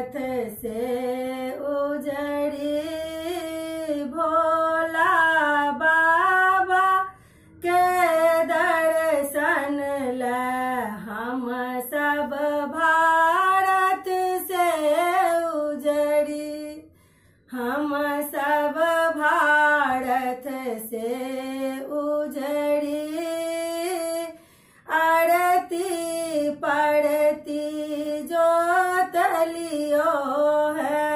भारत से उजड़ी भोला बाबा के दर्शन ला हम सब भारत से उजड़ी हम सब भारत से उजड़ी आरती पड़ती जो तलियो है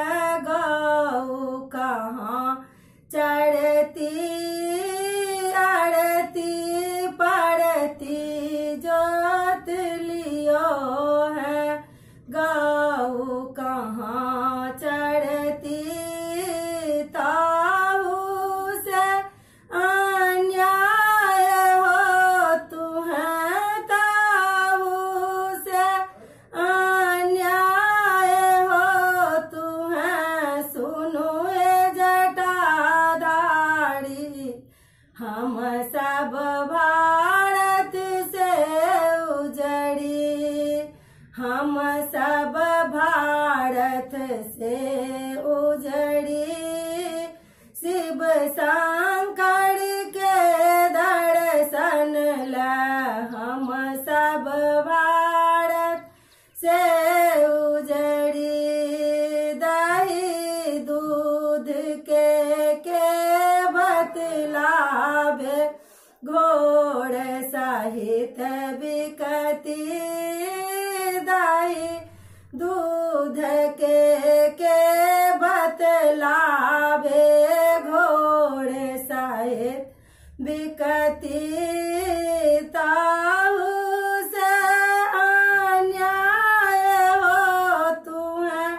गौ कहाँ चढ़ती आरती पड़ती जो तलियो है गौ कहाँ चढ़ती ताहू से अन्याय हो तुम्हें ताहू से अन्याय हो तुम्हें सुनो जटाधारी हम सब भारत से उजड़ी हम सब भारत से उजड़ी शिव शंकर के दर्शन ला हम सब भारत से उजड़ी दही दूध के बतलावे घोड़ सहित बिकती दही दूध के बतलावे घोड़ सहित बिकती ताहू से अन्याय हो तुम्हें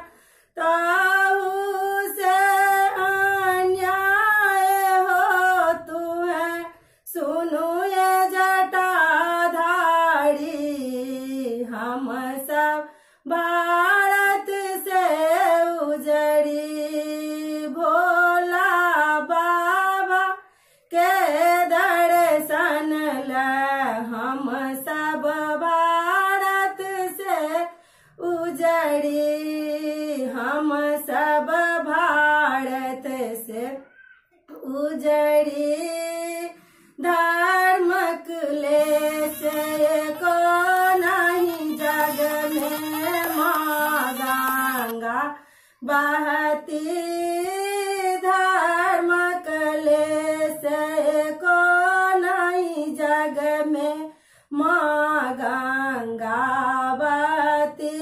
ताहू से अन्याय हो तुम्हें सुनो ये जटाधारी हम सब भारत से उजड़ी भोला बाबा के दर्शन ला हम सब भारत से उजड़ी हम सब भारत से उजड़ी धर्म क्लेश को नहीं जग में माँ गंगा बहती धर्म क्लेश को नहीं जग में माँ गंगा बहती